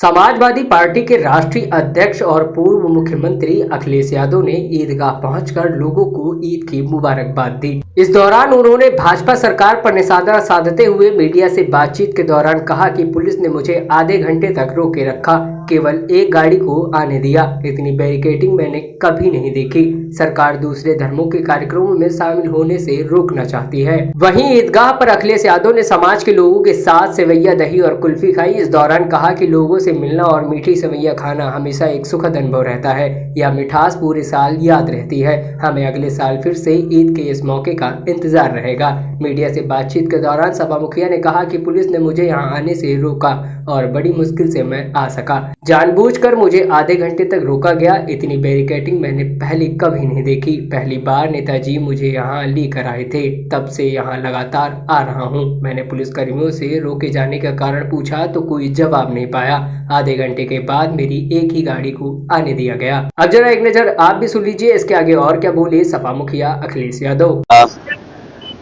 Samajwadi party के राष्ट्रीय अध्यक्ष और पूर्व मुख्यमंत्री अखिलेश यादव ने ईदगाह पहुंचकर लोगों को ईद की मुबारकबाद दी। इस दौरान उन्होंने भाजपा सरकार पर निशाना साधते हुए मीडिया से बातचीत के दौरान कहा कि पुलिस ने मुझे आधे घंटे तक रोके रखा, केवल एक गाड़ी को आने दिया। इतनी बैरिकेडिंग मैंने कभी नहीं देखी। सरकार दूसरे धर्मों के कार्यक्रमों में शामिल होने से रोकना चाहती है। वहीं ईदगाह पर अखिलेश यादव ने समाज के लोगों के साथ सेवैया, दही और कुल्फी खाई। इस दौरान कहा कि लोगों से मिलना और मीठी सेवैया खाना हमेशा एक सुखद अनुभव रहता है। यह मिठास पूरे साल याद रहती है। हमें अगले साल फिर से ईद के इस मौके का इंतजार रहेगा। मीडिया से बातचीत के दौरान सपा मुखिया ने कहा कि पुलिस ने मुझे यहाँ आने से रोका और बड़ी मुश्किल से मैं आ सका। जानबूझकर मुझे आधे घंटे तक रोका गया। इतनी बैरिकेडिंग मैंने पहले कभी नहीं देखी। पहली बार नेताजी मुझे यहाँ लेकर आए थे, तब से यहाँ लगातार आ रहा हूँ। मैंने पुलिसकर्मियों से रोके जाने का कारण पूछा तो कोई जवाब नहीं पाया। आधे घंटे के बाद मेरी एक ही गाड़ी को आने दिया गया। अब जरा एक नजर आप भी सुन लीजिए इसके आगे और क्या बोले सपा मुखिया अखिलेश यादव।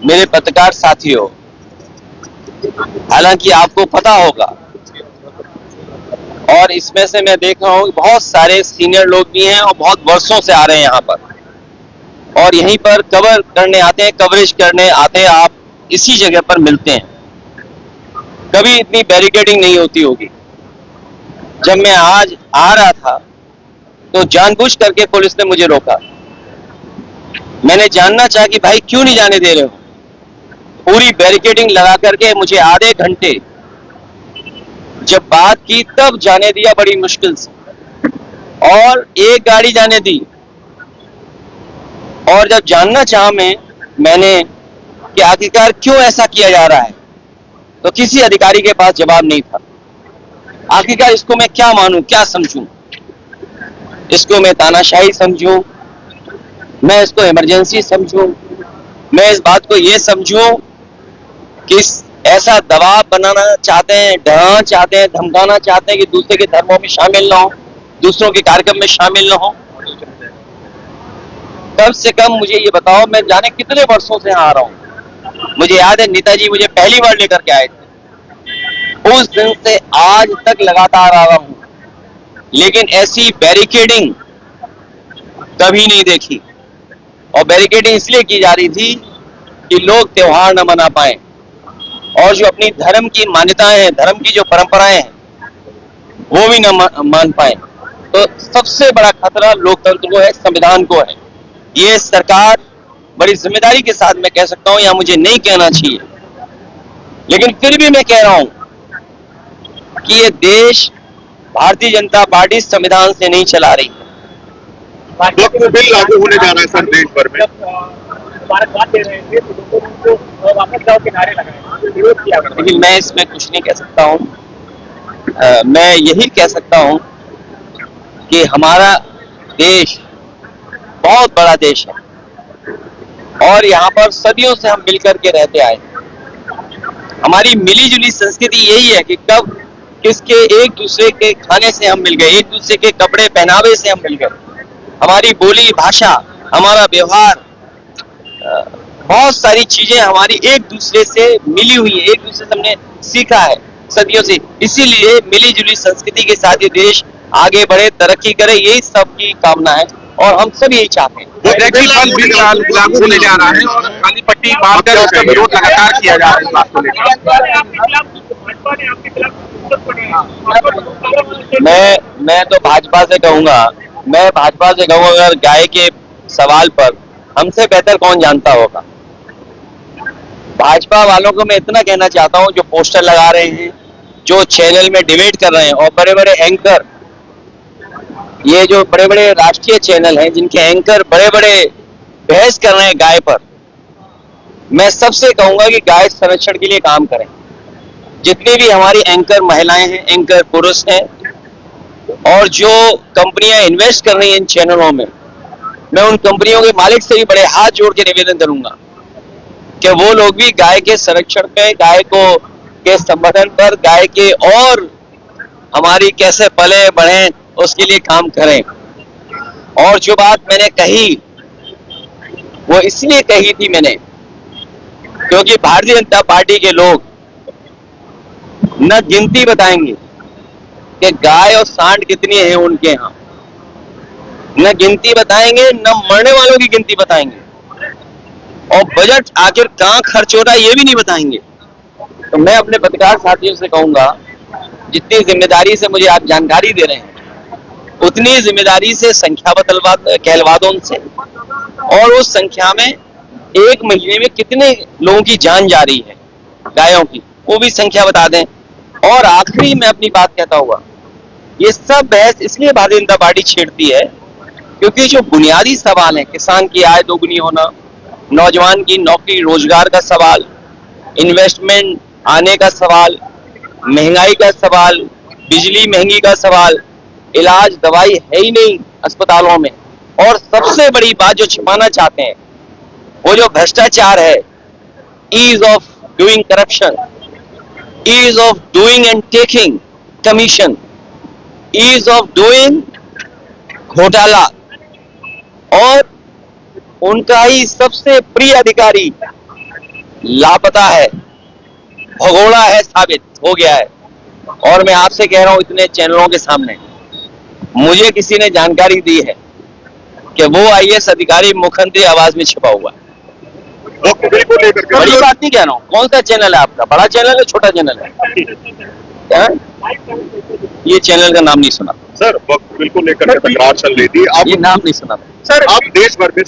मेरे पत्रकार साथियों, हालांकि आपको पता होगा और इसमें से मैं देख रहा हूँ बहुत सारे सीनियर लोग भी हैं और बहुत वर्षों से आ रहे हैं यहाँ पर और यहीं पर कवर करने आते हैं, कवरेज करने आते हैं। आप इसी जगह पर मिलते हैं। कभी इतनी बैरिकेडिंग नहीं होती होगी। जब मैं आज आ रहा था तो जानबूझ करके पुलिस ने मुझे रोका। मैंने जानना चाहा कि भाई क्यों नहीं जाने दे रहे हो। पूरी बैरिकेडिंग लगा करके मुझे आधे घंटे जब बात की तब जाने दिया बड़ी मुश्किल से, और एक गाड़ी जाने दी। और जब जानना चाहा मैंने कि आखिरकार क्यों ऐसा किया जा रहा है, तो किसी अधिकारी के पास जवाब नहीं था। आखिरकार इसको मैं क्या मानूं, क्या समझूं? इसको मैं तानाशाही समझूं, मैं इसको इमरजेंसी समझूं, मैं इस बात को ये समझूं कि ऐसा दबाव बनाना चाहते हैं, डराना चाहते हैं, धमकाना चाहते हैं कि दूसरे के धर्मों में शामिल ना हो, दूसरों के कार्यक्रम में शामिल ना हो। कम से कम मुझे ये बताओ, मैं जाने कितने वर्षों से आ रहा हूँ। मुझे याद है नेताजी मुझे पहली बार लेकर के आए थे। उस दिन से आज तक लगातार आ रहा हूँ, लेकिन ऐसी बैरिकेडिंग कभी नहीं देखी। और बैरिकेडिंग इसलिए की जा रही थी कि लोग त्योहार न मना पाए और जो अपनी धर्म की मान्यताएं हैं, धर्म की जो परंपराएं हैं, वो भी न मान पाए। तो सबसे बड़ा खतरा लोकतंत्र को है, संविधान को है। ये सरकार बड़ी जिम्मेदारी के साथ मैं कह सकता हूं, या मुझे नहीं कहना चाहिए, लेकिन फिर भी मैं कह रहा हूं कि ये देश भारतीय जनता पार्टी संविधान से नहीं चला रही। बिल लागू होने जा रहा है सर देश भर में। लेकिन मैं इसमें कुछ नहीं कह सकता हूँ। मैं यही कह सकता हूँ कि हमारा देश बहुत बड़ा देश है और यहाँ पर सदियों से हम मिलकर के रहते आए। हमारी मिली जुली संस्कृति यही है कि कब किसके एक दूसरे के खाने से हम मिल गए, एक दूसरे के कपड़े पहनावे से हम मिल गए। हमारी बोली भाषा, हमारा व्यवहार, बहुत सारी चीजें हमारी एक दूसरे से मिली हुई है, एक दूसरे से हमने सीखा है सदियों से। इसीलिए मिली जुली संस्कृति के साथ ये देश आगे बढ़े, तरक्की करे, यही सबकी कामना है और हम सब यही चाहते हैं। बिल लागू होने जा रहा है और काली पट्टी बांधकर उसका विरोध लगातार किया जा रहा है इस बात को लेकर। मैं तो भाजपा से कहूंगा, अगर गाय के सवाल पर हमसे बेहतर कौन जानता होगा। भाजपा वालों को मैं इतना कहना चाहता हूं, जो पोस्टर लगा रहे हैं, जो चैनल में डिबेट कर रहे हैं और बड़े बड़े एंकर, ये जो बड़े बड़े राष्ट्रीय चैनल हैं जिनके एंकर बड़े बड़े बहस कर रहे हैं गाय पर, मैं सबसे कहूंगा कि गाय संरक्षण के लिए काम करें। जितनी भी हमारी एंकर महिलाएं हैं, एंकर पुरुष हैं, और जो कंपनियां इन्वेस्ट कर रही हैं इन चैनलों में, मैं उन कंपनियों के मालिक से भी बड़े हाथ जोड़ के निवेदन करूंगा कि वो लोग भी गाय के संरक्षण पे, गाय को के संवर्धन पर, गाय के और हमारी कैसे पले बढ़े उसके लिए काम करें। और जो बात मैंने कही वो इसलिए कही थी मैंने, क्योंकि भारतीय जनता पार्टी के लोग न गिनती बताएंगे कि गाय और सांड कितनी है उनके यहाँ, न गिनती बताएंगे न मरने वालों की गिनती बताएंगे, और बजट आखिर कहाँ खर्च हो रहा है ये भी नहीं बताएंगे। तो मैं अपने पत्रकार साथियों से कहूंगा, जितनी जिम्मेदारी से मुझे आप जानकारी दे रहे हैं उतनी जिम्मेदारी से संख्या कहलवा दो उनसे, और उस संख्या में एक महीने में कितने लोगों की जान जा रही है गायों की, वो भी संख्या बता दें। और आखिरी मैं अपनी बात कहता हुआ, ये सब बहस इसलिए भारतीय जनता पार्टी छेड़ती है क्योंकि जो बुनियादी सवाल है, किसान की आय दोगुनी होना, नौजवान की नौकरी रोजगार का सवाल, इन्वेस्टमेंट आने का सवाल, महंगाई का सवाल, बिजली महंगी का सवाल, इलाज दवाई है ही नहीं अस्पतालों में, और सबसे बड़ी बात जो छिपाना चाहते हैं वो जो भ्रष्टाचार है, ease of doing corruption, ease of doing and taking commission, ease of doing घोटाला, और उनका ही सबसे प्रिय अधिकारी लापता है, भगोड़ा है, साबित हो गया है। और मैं आपसे कह रहा हूं इतने चैनलों के सामने, मुझे किसी ने जानकारी दी है कि वो आईएएस अधिकारी मुख्यमंत्री आवास में छिपा हुआ है। बड़ी बात नहीं कह रहा हूं। कौन सा चैनल है आपका, बड़ा चैनल है छोटा चैनल है? क्या? ये चैनल का नाम नहीं सुना सर। वक्त बिल्कुल लेकर तकरार चल रही थी, आप ये नाम नहीं सुना सर। आप देश भर में